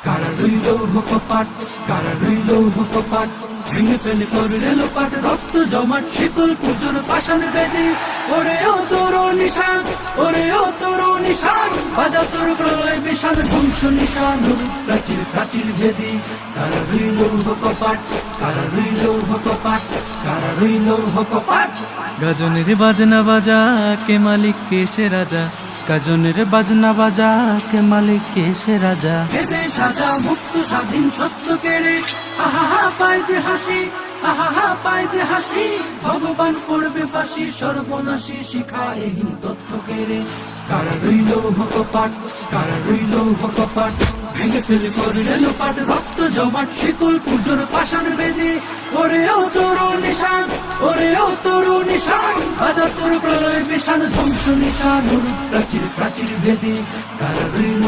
কারা রইল কপাট, কারা রইল কপাট, ভেঙে ফেলে করলে লোপাট, রক্ত জমাট শীতল পুজোর পাষাণ বেদি। ওরে ও তোর নিশান, ওরে ও তোর নিশান, বাজা তোর প্রলয় বিশাল ধ্বংস নিশান, প্রাচীর প্রাচীর ভেদি। কারা রইল কপাট, কারা রইল কপাট, কারা রইল কপাট। গাজনের বাজনা বাজা কে মালিক কে সে রাজা, গাজনের বাজনা বাজা কে মালিক কে সে রাজা। ভেদে সাজা মুক্ত স্বাধীন সত্য কেড়ে, আহা হা পায় যে হাসি, আহা হা পায় যে হাসি, ভগবান পড়বে ফাঁসি, সর্বনাশী শিখা এহীন তথ্য কেড়ে। কারা রইল কপাট, কারা রইল কপাট, ভেঙে ফেলে করলে লোপাট, রক্ত জমাট শীতল পুজোর পাষাণ বেদি। ওরে ও তোর নিশান, ওরে ও তোর নিশান, বাজা তোর প্রলয় বিশাল ধ্বংস নিশান, প্রাচীর প্রাচীর ভেদি। কারা রইল